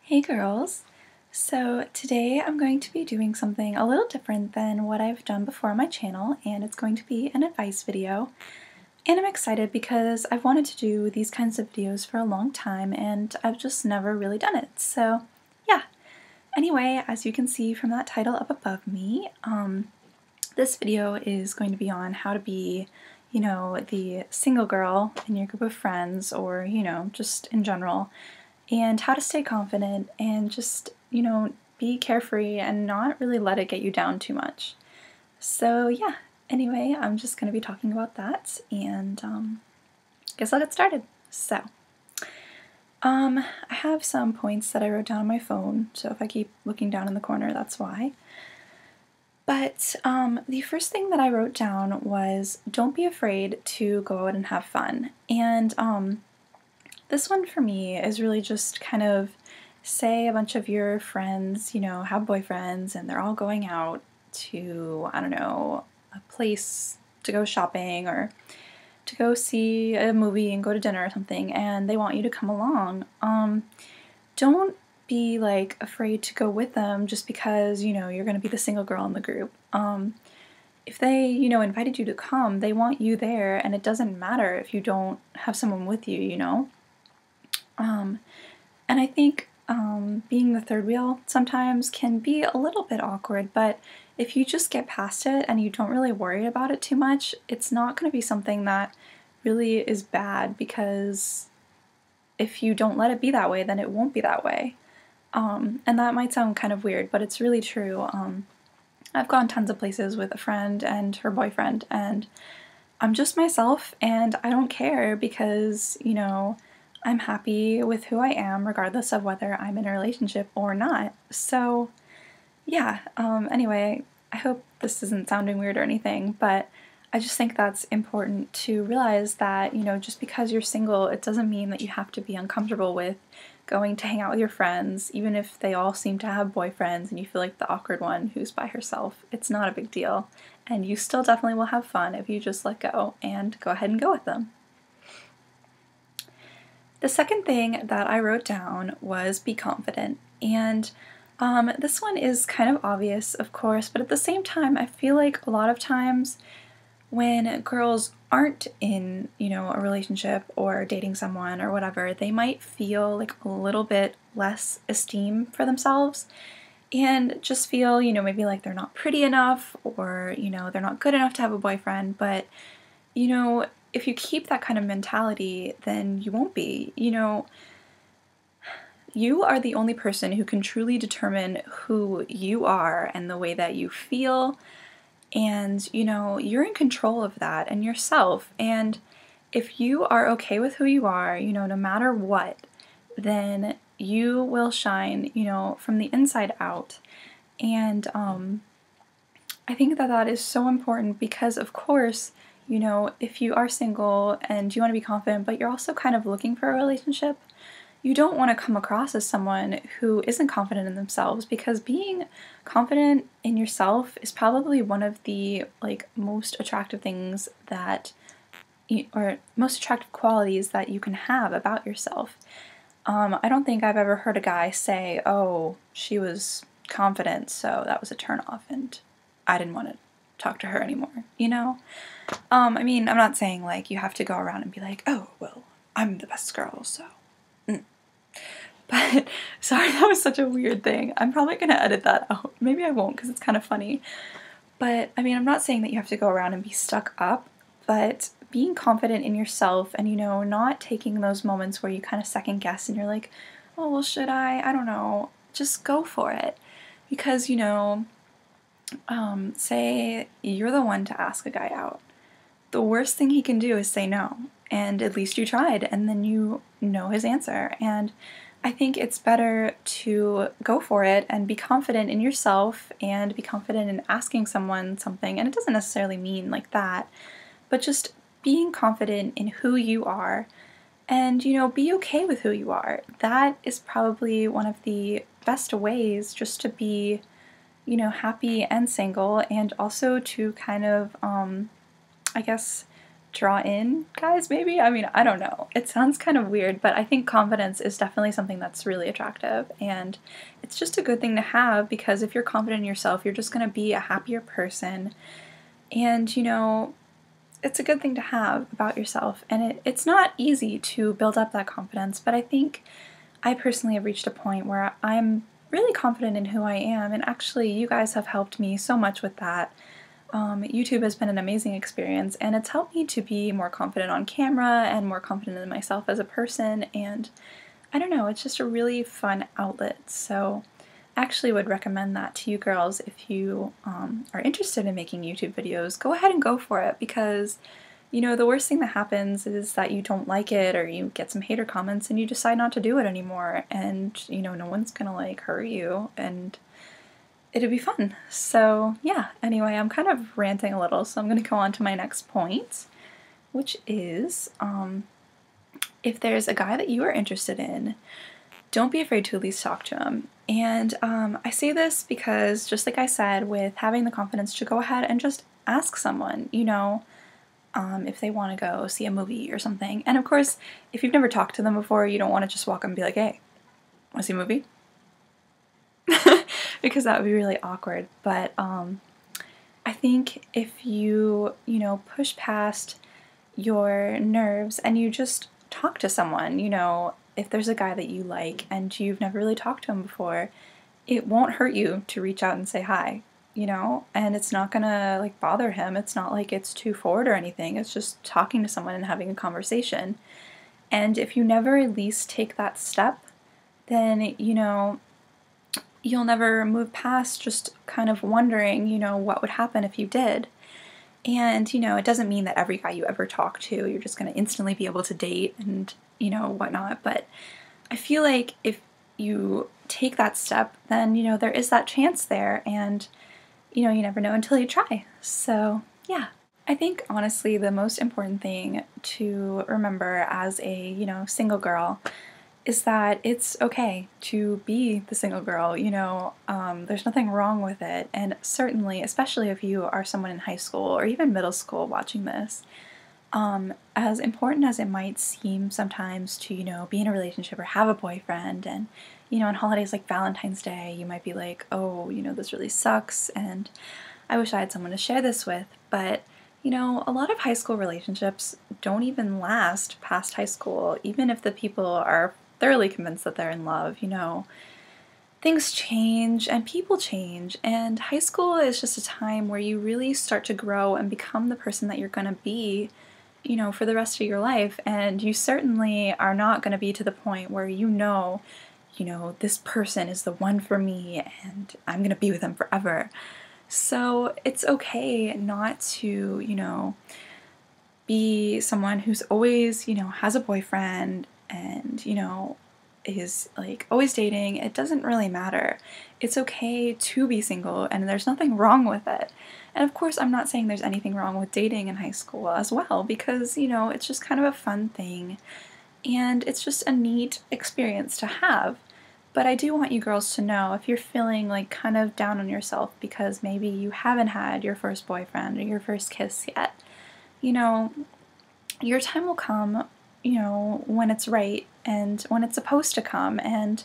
Hey girls! So today I'm going to be doing something a little different than what I've done before on my channel, and it's going to be an advice video. And I'm excited because I've wanted to do these kinds of videos for a long time and I've just never really done it. So yeah. Anyway, as you can see from that title up above me, this video is going to be on how to be, the single girl in your group of friends, or, just in general, and how to stay confident and just, be carefree and not really let it get you down too much. So yeah, anyway, I'm just going to be talking about that, and guess I'll get started. So, I have some points that I wrote down on my phone, so if I keep looking down in the corner, that's why. But the first thing that I wrote down was, don't be afraid to go out and have fun. And this one for me is really just kind of, say a bunch of your friends, have boyfriends and they're all going out to, I don't know, a place to go shopping or to go see a movie and go to dinner or something, and they want you to come along. Don't be like afraid to go with them just because, you're going to be the single girl in the group. If they, invited you to come, they want you there, and it doesn't matter if you don't have someone with you. And I think being the third wheel sometimes can be a little bit awkward, but if you just get past it and you don't really worry about it too much, it's not going to be something that really is bad, because if you don't let it be that way, then it won't be that way. And that might sound kind of weird, but it's really true. I've gone tons of places with a friend and her boyfriend, and I'm just myself, and I don't care because, I'm happy with who I am regardless of whether I'm in a relationship or not. So yeah, anyway, I hope this isn't sounding weird or anything, but I just think that's important to realize that, just because you're single, it doesn't mean that you have to be uncomfortable with going to hang out with your friends, even if they all seem to have boyfriends and you feel like the awkward one who's by herself. It's not a big deal, and you still definitely will have fun if you just let go and go ahead and go with them. The second thing that I wrote down was be confident, and this one is kind of obvious, of course, but at the same time, I feel like a lot of times when girls aren't in, a relationship or dating someone or whatever, they might feel like a little bit less esteem for themselves and just feel, maybe like they're not pretty enough, or, they're not good enough to have a boyfriend. But, if you keep that kind of mentality, then you won't be. You are the only person who can truly determine who you are and the way that you feel, and you're in control of that and yourself. And if you are okay with who you are, no matter what, then you will shine, from the inside out. And I think that that is so important because, of course, if you are single and you want to be confident, but you're also kind of looking for a relationship, you don't want to come across as someone who isn't confident in themselves, because being confident in yourself is probably one of the most attractive things that, or most attractive qualities that you can have about yourself. I don't think I've ever heard a guy say, oh, she was confident, so that was a turnoff and I didn't want to talk to her anymore, I mean, I'm not saying you have to go around and be like, oh, well, I'm the best girl, so. But, sorry, that was such a weird thing. I'm probably going to edit that out. Maybe I won't, because it's kind of funny. But, I mean, I'm not saying that you have to go around and be stuck up, but being confident in yourself and, not taking those moments where you kind of second guess and you're like, oh, well, should I? I don't know. Just go for it. Because, say you're the one to ask a guy out. The worst thing he can do is say no, and at least you tried, and then you know his answer. And I think it's better to go for it and be confident in yourself and be confident in asking someone something. And it doesn't necessarily mean like that, but just being confident in who you are and, be okay with who you are. That is probably one of the best ways just to be, happy and single, and also to kind of, I guess, draw in guys, maybe? I mean, I don't know. It sounds kind of weird, but I think confidence is definitely something that's really attractive, and it's just a good thing to have because if you're confident in yourself, you're just gonna be a happier person, and you know, it's a good thing to have about yourself, and it's not easy to build up that confidence, but I think I personally have reached a point where I'm really confident in who I am, and actually you guys have helped me so much with that. YouTube has been an amazing experience, and it's helped me to be more confident on camera and more confident in myself as a person, and I don't know, it's just a really fun outlet, so I actually would recommend that to you girls if you are interested in making YouTube videos. Go ahead and go for it because, you know, the worst thing that happens is that you don't like it or you get some hater comments and you decide not to do it anymore, and, you know, no one's gonna, like, hurt you, and it'd be fun. So yeah, anyway, I'm kind of ranting a little, so I'm going to go on to my next point, which is if there's a guy that you are interested in, don't be afraid to at least talk to him. And I say this because, just like I said, with having the confidence to go ahead and just ask someone, you know, if they want to go see a movie or something. And of course, if you've never talked to them before, you don't want to just walk up and be like, hey, want to see a movie? Because that would be really awkward. But I think if you know, push past your nerves and you just talk to someone, you know, if there's a guy that you like and you've never really talked to him before, it won't hurt you to reach out and say hi, you know, and it's not gonna like bother him. It's not like it's too forward or anything. It's just talking to someone and having a conversation. And if you never at least take that step, then, you know, you'll never move past just kind of wondering, you know, what would happen if you did. And, you know, it doesn't mean that every guy you ever talk to, you're just going to instantly be able to date and, you know, whatnot. But I feel like if you take that step, then, you know, there is that chance there. And, you know, you never know until you try. So, yeah. I think, honestly, the most important thing to remember as a, you know, single girl is that it's okay to be the single girl, you know, there's nothing wrong with it, and certainly, especially if you are someone in high school or even middle school watching this, as important as it might seem sometimes to, you know, be in a relationship or have a boyfriend, and, you know, on holidays like Valentine's Day, you might be like, oh, you know, this really sucks, and I wish I had someone to share this with, but, you know, a lot of high school relationships don't even last past high school, even if the people are thoroughly convinced that they're in love, you know. Things change and people change, and high school is just a time where you really start to grow and become the person that you're going to be, you know, for the rest of your life, and you certainly are not going to be to the point where you know, this person is the one for me and I'm going to be with them forever. So it's okay not to, you know, be someone who's always, you know, has a boyfriend and, you know, is like always dating. It doesn't really matter. It's okay to be single and there's nothing wrong with it. And of course, I'm not saying there's anything wrong with dating in high school as well, because, you know, it's just kind of a fun thing and it's just a neat experience to have. But I do want you girls to know, if you're feeling like kind of down on yourself because maybe you haven't had your first boyfriend or your first kiss yet, you know, your time will come, you know, when it's right and when it's supposed to come, and,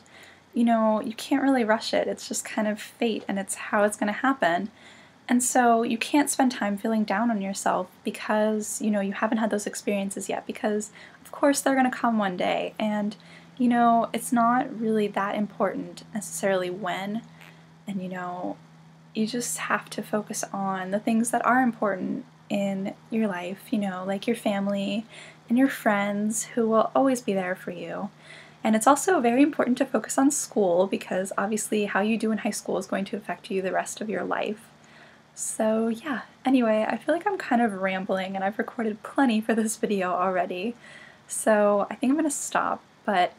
you know, you can't really rush it. It's just kind of fate and it's how it's going to happen. And so you can't spend time feeling down on yourself because, you know, you haven't had those experiences yet, because of course they're going to come one day, and, you know, it's not really that important necessarily when, and, you know, you just have to focus on the things that are important in your life, you know, like your family and your friends who will always be there for you. And it's also very important to focus on school, because obviously how you do in high school is going to affect you the rest of your life. So yeah, anyway, I feel like I'm kind of rambling and I've recorded plenty for this video already. So I think I'm going to stop, but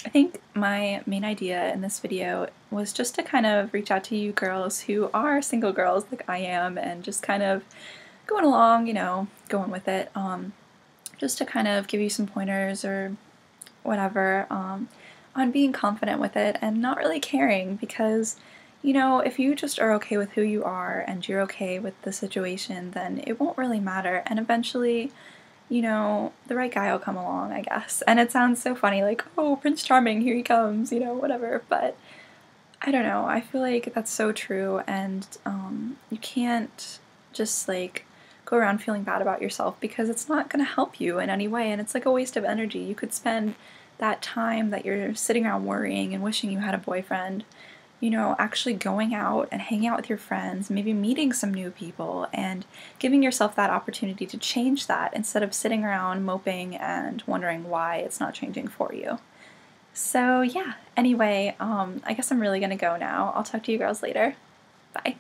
I think my main idea in this video was just to kind of reach out to you girls who are single girls like I am and just kind of going along, you know, going with it, just to kind of give you some pointers or whatever on being confident with it and not really caring, because, you know, if you just are okay with who you are and you're okay with the situation, then it won't really matter, and eventually, you know, the right guy will come along, I guess. And it sounds so funny, like, oh, Prince Charming, here he comes, you know, whatever. But I don't know, I feel like that's so true, and you can't just like go around feeling bad about yourself because it's not going to help you in any way, and it's like a waste of energy. You could spend that time that you're sitting around worrying and wishing you had a boyfriend, you know, actually going out and hanging out with your friends, maybe meeting some new people, and giving yourself that opportunity to change that instead of sitting around moping and wondering why it's not changing for you. So yeah, anyway, I guess I'm really gonna go now. I'll talk to you girls later. Bye.